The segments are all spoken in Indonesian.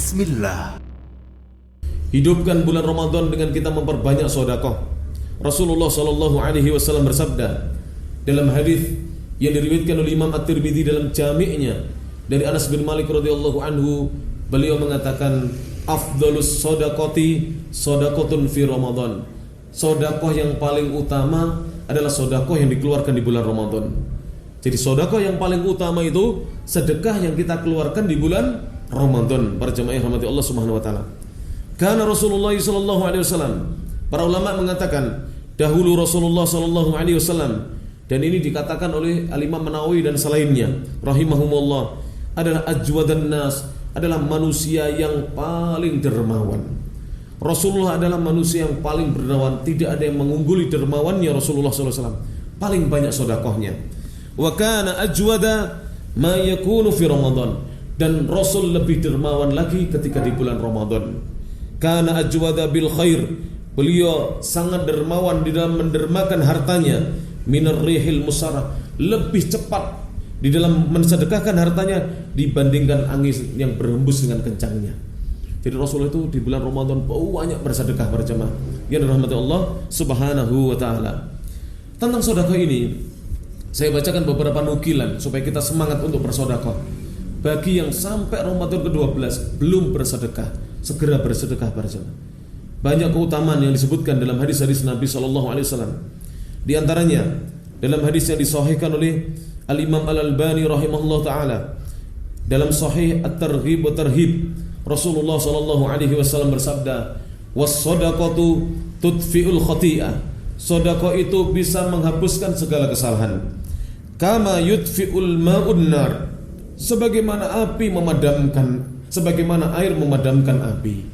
Bismillah. Hidupkan bulan Ramadan dengan kita memperbanyak sedekah. Rasulullah sallallahu alaihi wasallam bersabda dalam hadis yang diriwayatkan oleh Imam At-Tirmidzi dalam jami'nya dari Anas bin Malik radhiyallahu anhu, beliau mengatakan afdhalus shadaqati shadaqatun fi Ramadan. Sedekah yang paling utama adalah sedekah yang dikeluarkan di bulan Ramadan. Jadi sedekah yang paling utama itu sedekah yang kita keluarkan di bulan Ramadan. Para jemaah rahmati Allah Subhanahu wa taala. Karena Rasulullah sallallahu alaihi wasallam, para ulama mengatakan dahulu Rasulullah sallallahu alaihi wasallam, dan ini dikatakan oleh Al-Imam Nawawi dan selainnya rahimahumullah, adalah ajwadan nas, adalah manusia yang paling dermawan. Rasulullah adalah manusia yang paling dermawan, tidak ada yang mengungguli dermawannya Rasulullah sallallahu alaihi wasallam. Paling banyak sedekahnya. Wa kana ajwada ma yakunu fi Ramadan, dan Rasul lebih dermawan lagi ketika di bulan Ramadan. Kana ajwada bil khair, beliau sangat dermawan di dalam mendermakan hartanya, minar rihil musarrah, lebih cepat di dalam mensedekahkan hartanya dibandingkan angin yang berhembus dengan kencangnya. Jadi Rasul itu di bulan Ramadan banyak bersedekah para jemaah yang dirahmati Allah Subhanahu wa taala. Tentang sedekah ini saya bacakan beberapa nukilan supaya kita semangat untuk bersedekah. Bagi yang sampai Ramadan ke-12 belum bersedekah, segera bersedekah para jemaah. Banyak keutamaan yang disebutkan dalam hadis-hadis Nabi sallallahu alaihi wasallam. Di antaranya dalam hadis yang disahihkan oleh Al-Imam Al-Albani rahimahullah taala dalam Sahih At-Targhib wa Tarhib, Rasulullah sallallahu alaihi wasallam bersabda, "Was-shadaqatu tudfi'ul khati'ah." Sedekah itu bisa menghapuskan segala kesalahan. Kama yudfi'ul ma'un nar, sebagaimana api memadamkan, sebagaimana air memadamkan api.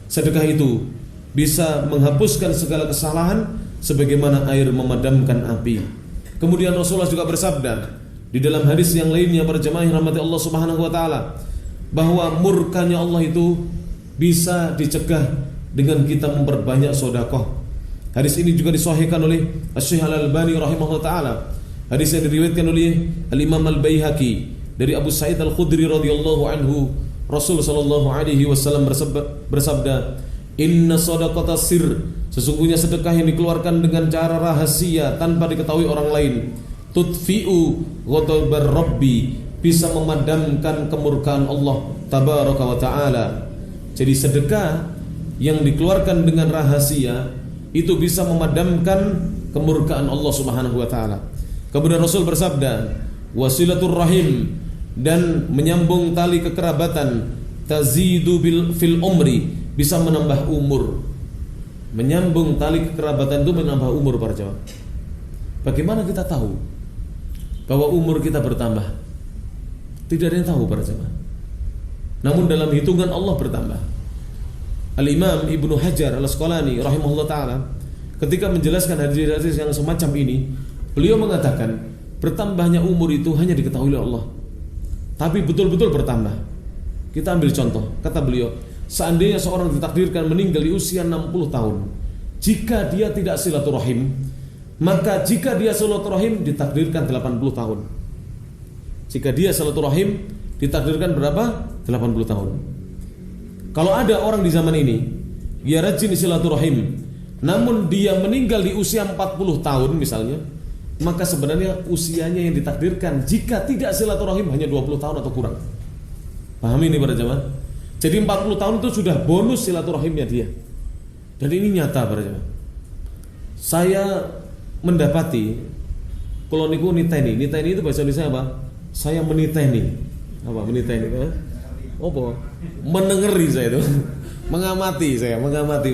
Sedekah itu bisa menghapuskan segala kesalahan sebagaimana air memadamkan api. Kemudian Rasulullah juga bersabda di dalam hadis yang lainnya para jemaah rahmati Allah Subhanahu wa taala, bahwa murkanya Allah itu bisa dicegah dengan kita memperbanyak sedekah. Hadis ini juga disahihkan oleh Asy-Syaikh Al-Albani rahimahullah taala. Hadis yang diriwayatkan oleh Al-Imam Al-Baihaqi dari Abu Sa'id Al-Khudri radhiyallahu anhu, Rasul sallallahu alaihi wasallam bersabda, "Inna shadaqata sir," sesungguhnya sedekah yang dikeluarkan dengan cara rahasia tanpa diketahui orang lain, tudfi'u ghadabar rabbi, bisa memadamkan kemurkaan Allah tabaraka wa taala. Jadi sedekah yang dikeluarkan dengan rahasia itu bisa memadamkan kemurkaan Allah Subhanahu wa taala. Kemudian Rasul bersabda, wasilatur rahim, dan menyambung tali kekerabatan, tazidu fil umri, bisa menambah umur. Menyambung tali kekerabatan itu menambah umur para jemaah. Bagaimana kita tahu bahwa umur kita bertambah? Tidak ada yang tahu para jemaah. Namun dalam hitungan Allah bertambah. Al-Imam Ibnu Hajar Al-Asqalani rahimahullah ta'ala ketika menjelaskan hadis-hadis yang semacam ini, beliau mengatakan bertambahnya umur itu hanya diketahui oleh Allah, tapi betul-betul bertambah. Kita ambil contoh, kata beliau, seandainya seorang ditakdirkan meninggal di usia 60 tahun, jika dia tidak silaturahim, maka jika dia silaturahim ditakdirkan 80 tahun. Jika dia silaturahim ditakdirkan berapa? 80 tahun. Kalau ada orang di zaman ini dia rajin silaturahim, namun dia meninggal di usia 40 tahun misalnya, maka sebenarnya usianya yang ditakdirkan jika tidak silaturahim hanya 20 tahun atau kurang. Paham ini para jemaah? Jadi 40 tahun itu sudah bonus silaturahimnya dia. Dan ini nyata para jemaah. Saya mendapati kalau niku niteni itu bahasa Indonesia apa? Saya meniteni. Apa meniteni? Apa? Menengeri saya itu. mengamati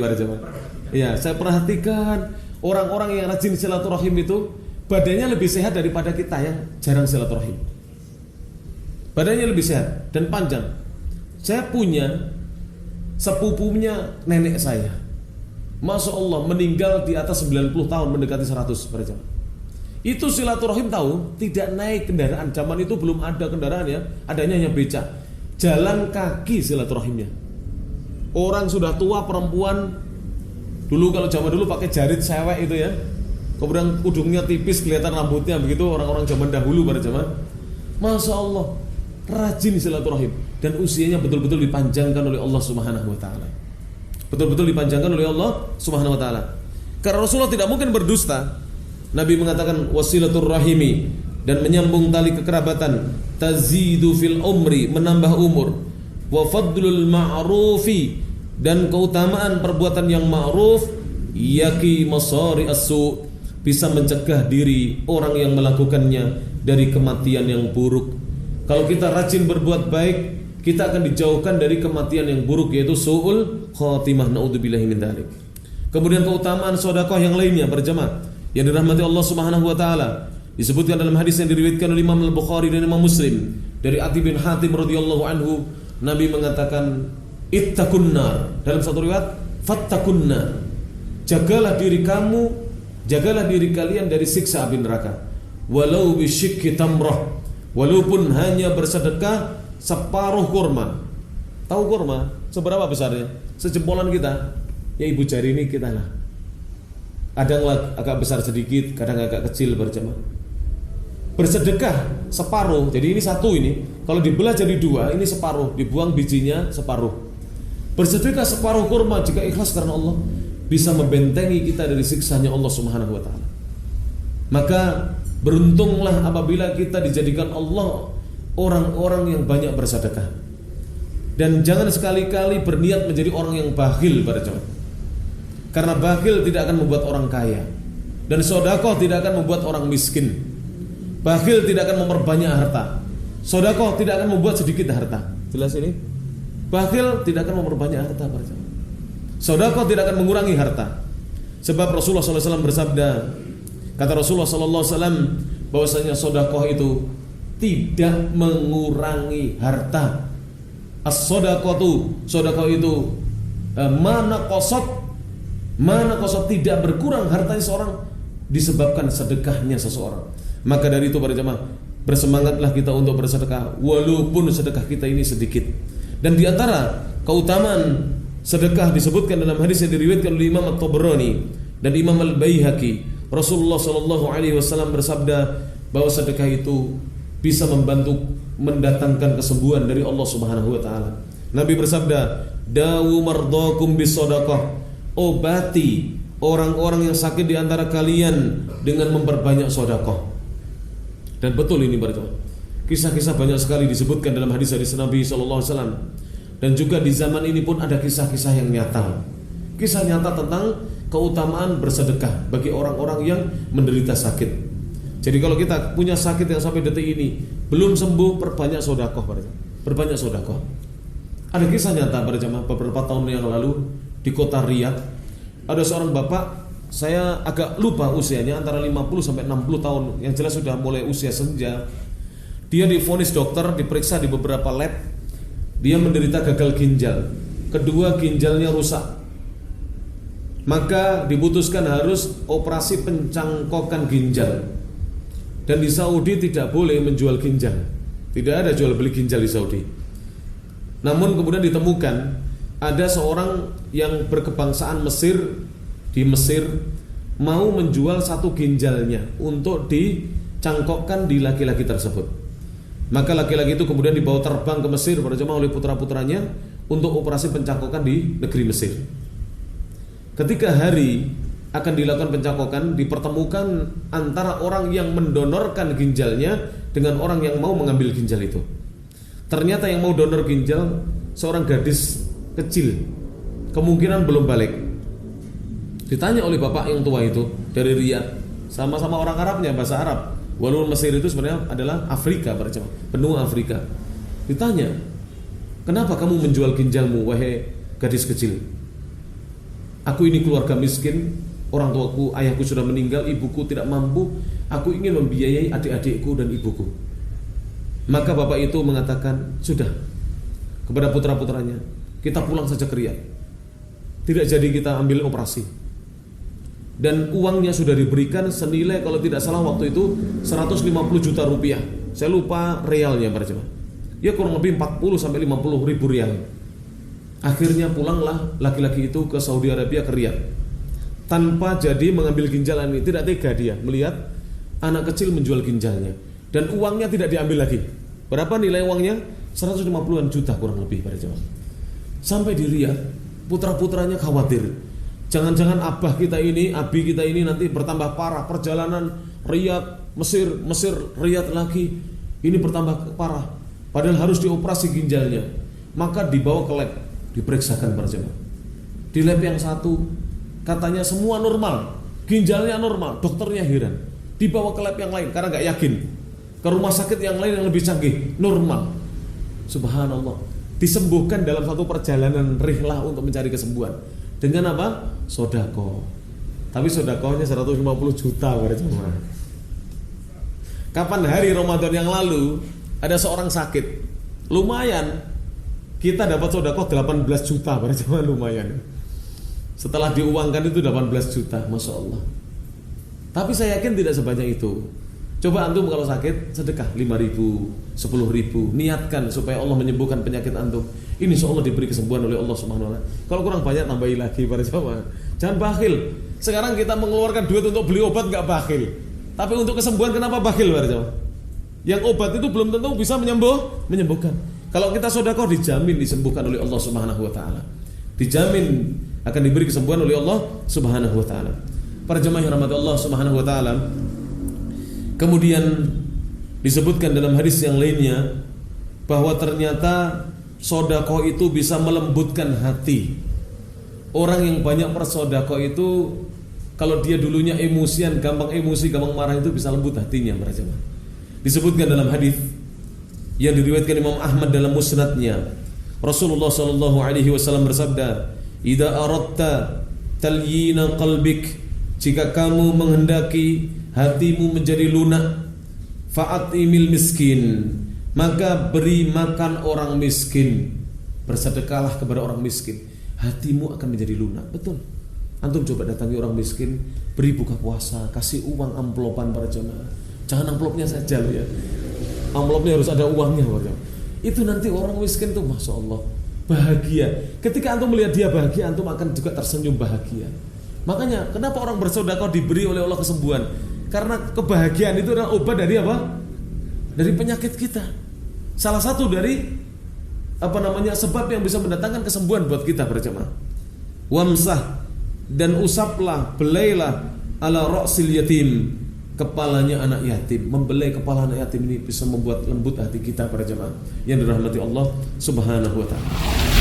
para jemaah. Ya, saya perhatikan orang-orang yang rajin silaturahim itu badannya lebih sehat daripada kita yang jarang silaturahim. Badannya lebih sehat dan panjang. Saya punya sepupunya nenek saya, Masya Allah, meninggal di atas 90 tahun, mendekati 100 para jemaah. Itu silaturahim tahu, tidak naik kendaraan. Zaman itu belum ada kendaraan ya, adanya hanya becak. Jalan kaki silaturahimnya. Orang sudah tua, perempuan, dulu kalau zaman dulu pakai jarit sewek itu ya, kemudian ujungnya tipis, kelihatan rambutnya begitu, orang-orang zaman dahulu pada zaman. Masya Allah, rajin silaturahim. dan usianya betul-betul dipanjangkan oleh Allah Subhanahu wa taala. Betul-betul dipanjangkan oleh Allah Subhanahu wa taala. Karena Rasulullah tidak mungkin berdusta. Nabi mengatakan wasilatur rahimi, dan menyambung tali kekerabatan, tazidu fil umri, menambah umur, wa fadlul ma'rufi, dan keutamaan perbuatan yang ma'ruf, yaki masari as-su, bisa mencegah diri orang yang melakukannya dari kematian yang buruk. Kalau kita rajin berbuat baik, kita akan dijauhkan dari kematian yang buruk, yaitu su'ul khatimah, naudzubillahi min dzalik. Kemudian keutamaan sedekah yang lainnya berjamaah yang dirahmati Allah Subhanahu wa taala disebutkan dalam hadis yang diriwayatkan oleh Imam Al-Bukhari dan Imam Muslim dari Ati bin Hatim radhiyallahu anhu. Nabi mengatakan ittaqun nar, dalam satu riwayat fattaqun nar, jagalah diri kamu, jagalah diri kalian dari siksa api neraka, walau bisyikki tamrah, walaupun hanya bersedekah separuh kurma. Tahu kurma seberapa besarnya? Sejempolan kita. Ya ibu jari ini kita lah. Kadang agak besar sedikit, kadang agak kecil berjamaah. Bersedekah separuh, jadi ini satu ini, kalau dibelah jadi dua, ini separuh, dibuang bijinya separuh. Bersedekah separuh kurma jika ikhlas karena Allah, bisa membentengi kita dari siksanya Allah Subhanahu wa taala. Maka beruntunglah apabila kita dijadikan Allah orang-orang yang banyak bersedekah. Dan jangan sekali-kali berniat menjadi orang yang bakhil berjamaah. Karena bakhil tidak akan membuat orang kaya, dan sedekah tidak akan membuat orang miskin. Bakhil tidak akan memperbanyak harta, sedekah tidak akan membuat sedikit harta. Jelas ini? Bakhil tidak akan memperbanyak harta, sedekah tidak akan mengurangi harta. Sebab Rasulullah SAW bersabda, kata Rasulullah SAW bahwasanya sedekah itu tidak mengurangi harta. As-sadaqatu, sedekah itu mana kosot tidak berkurang hartanya seorang disebabkan sedekahnya seseorang. Maka dari itu para jemaah, bersemangatlah kita untuk bersedekah walaupun sedekah kita ini sedikit. Dan di antara keutamaan sedekah disebutkan dalam hadis yang diriwayatkan oleh Imam At-Tabrani dan Imam Al-Baihaqi, Rasulullah SAW bersabda bahwa sedekah itu bisa membantu mendatangkan kesembuhan dari Allah Subhanahu wa taala. Nabi bersabda, "Dawu mardakum bisadaqah." Obati orang-orang yang sakit di antara kalian dengan memperbanyak sedekah. Dan betul ini berjamaah. Kisah-kisah banyak sekali disebutkan dalam hadis-hadis Nabi sallallahu alaihi wasallam. Dan juga di zaman ini pun ada kisah-kisah yang nyata. Kisah nyata tentang keutamaan bersedekah bagi orang-orang yang menderita sakit. Jadi kalau kita punya sakit yang sampai detik ini belum sembuh, perbanyak sedekah berjamaah. Perbanyak sedekah. Ada kisah nyata berjamaah beberapa tahun yang lalu di kota Riyadh, ada seorang bapak, saya agak lupa usianya, antara 50 sampai 60 tahun, yang jelas sudah mulai usia senja. Dia divonis dokter, diperiksa di beberapa lab, dia menderita gagal ginjal. Kedua ginjalnya rusak. Maka diputuskan harus operasi pencangkokan ginjal. Dan di Saudi tidak boleh menjual ginjal. Tidak ada jual beli ginjal di Saudi. Namun kemudian ditemukan ada seorang yang berkebangsaan Mesir di Mesir mau menjual satu ginjalnya untuk dicangkokkan di laki-laki tersebut. Maka laki-laki itu kemudian dibawa terbang ke Mesir berjamaah oleh putra-putranya untuk operasi pencangkokan di negeri Mesir. Ketika hari akan dilakukan pencangkokan, dipertemukan antara orang yang mendonorkan ginjalnya dengan orang yang mau mengambil ginjal itu. Ternyata yang mau donor ginjal seorang gadis kecil, kemungkinan belum balik. Ditanya oleh bapak yang tua itu dari Riyadh, sama-sama orang Arabnya, bahasa Arab. Walaupun Mesir itu sebenarnya adalah Afrika, benua Afrika. Ditanya, kenapa kamu menjual ginjalmu, wahai gadis kecil? Aku ini keluarga miskin, orang tuaku, ayahku sudah meninggal, ibuku tidak mampu. Aku ingin membiayai adik-adikku dan ibuku. Maka bapak itu mengatakan, sudah, kepada putra-putranya, kita pulang saja ke Riyadh. Tidak jadi kita ambil operasi. Dan uangnya sudah diberikan senilai kalau tidak salah waktu itu 150 juta rupiah. Saya lupa realnya berjamaah. Ya kurang lebih 40 sampai 50 ribu rial. Akhirnya pulanglah laki-laki itu ke Saudi Arabia, ke Riyadh. Tanpa jadi mengambil ginjal ini. Tidak tega dia melihat anak kecil menjual ginjalnya. Dan uangnya tidak diambil lagi. Berapa nilai uangnya? 150-an juta kurang lebih para jemaah. Sampai di Riyadh, putra-putranya khawatir, jangan-jangan abah kita ini, abi kita ini nanti bertambah parah. Perjalanan Riyadh, Mesir, Riyadh lagi, ini bertambah parah. Padahal harus dioperasi ginjalnya. Maka dibawa ke lab, diperiksakan para jemaah. Di lab yang satu katanya semua normal, ginjalnya normal, dokternya heran. Dibawa ke lab yang lain karena gak yakin. Ke rumah sakit yang lain yang lebih canggih, normal. Subhanallah. Disembuhkan dalam satu perjalanan rihlah untuk mencari kesembuhan. Dengan apa? Sodako. Tapi sodakohnya 150 juta para jemaah. Kapan hari Ramadan yang lalu ada seorang sakit, lumayan kita dapat sodakoh 18 juta para jemaah, lumayan. Setelah diuangkan itu 18 juta, Masya Allah. Tapi saya yakin tidak sebanyak itu. Coba antum kalau sakit sedekah 5.000, 10.000, niatkan supaya Allah menyembuhkan penyakit antum. Ini insya Allah diberi kesembuhan oleh Allah Subhanahu wa Ta'ala. Kalau kurang banyak tambahi lagi para jemaah. Jangan bakhil. Sekarang kita mengeluarkan duit untuk beli obat nggak bakhil. Tapi untuk kesembuhan kenapa bakhil para jemaah? Yang obat itu belum tentu bisa menyembuhkan. Kalau kita sedekah dijamin disembuhkan oleh Allah Subhanahu wa Ta'ala. Dijamin akan diberi kesembuhan oleh Allah Subhanahu wa Ta'ala. Para jemaah yang rahmati Allah Subhanahu wa Ta'ala, kemudian disebutkan dalam hadis yang lainnya bahwa ternyata sedekah itu bisa melembutkan hati. Orang yang banyak bersedekah itu kalau dia dulunya emosian, gampang emosi, gampang marah, itu bisa lembut hatinya para jemaah. Disebutkan dalam hadis yang diriwayatkan Imam Ahmad dalam musnadnya, Rasulullah sallallahu alaihi wasallam bersabda, "Idza aradta talyina qalbik," jika kamu menghendaki hatimu menjadi lunak, fa'atimil miskin, maka beri makan orang miskin. Bersedekahlah kepada orang miskin, hatimu akan menjadi lunak. Betul. Antum coba datangi orang miskin, beri buka puasa, kasih uang amplopan para jemaah. Jangan amplopnya saja ya. Amplopnya harus ada uangnya para jemaah. Itu nanti orang miskin tuh Masya Allah bahagia. Ketika antum melihat dia bahagia, antum akan juga tersenyum bahagia. Makanya kenapa orang bersedekah diberi oleh Allah kesembuhan? Karena kebahagiaan itu adalah obat dari apa? Dari penyakit kita. Salah satu dari sebab yang bisa mendatangkan kesembuhan buat kita para jemaah. Wamsah, dan usaplah, belailah ala ra'sil yatim, kepalanya anak yatim. Membelai kepala anak yatim ini bisa membuat lembut hati kita para jemaah yang dirahmati Allah Subhanahu wa Ta'ala.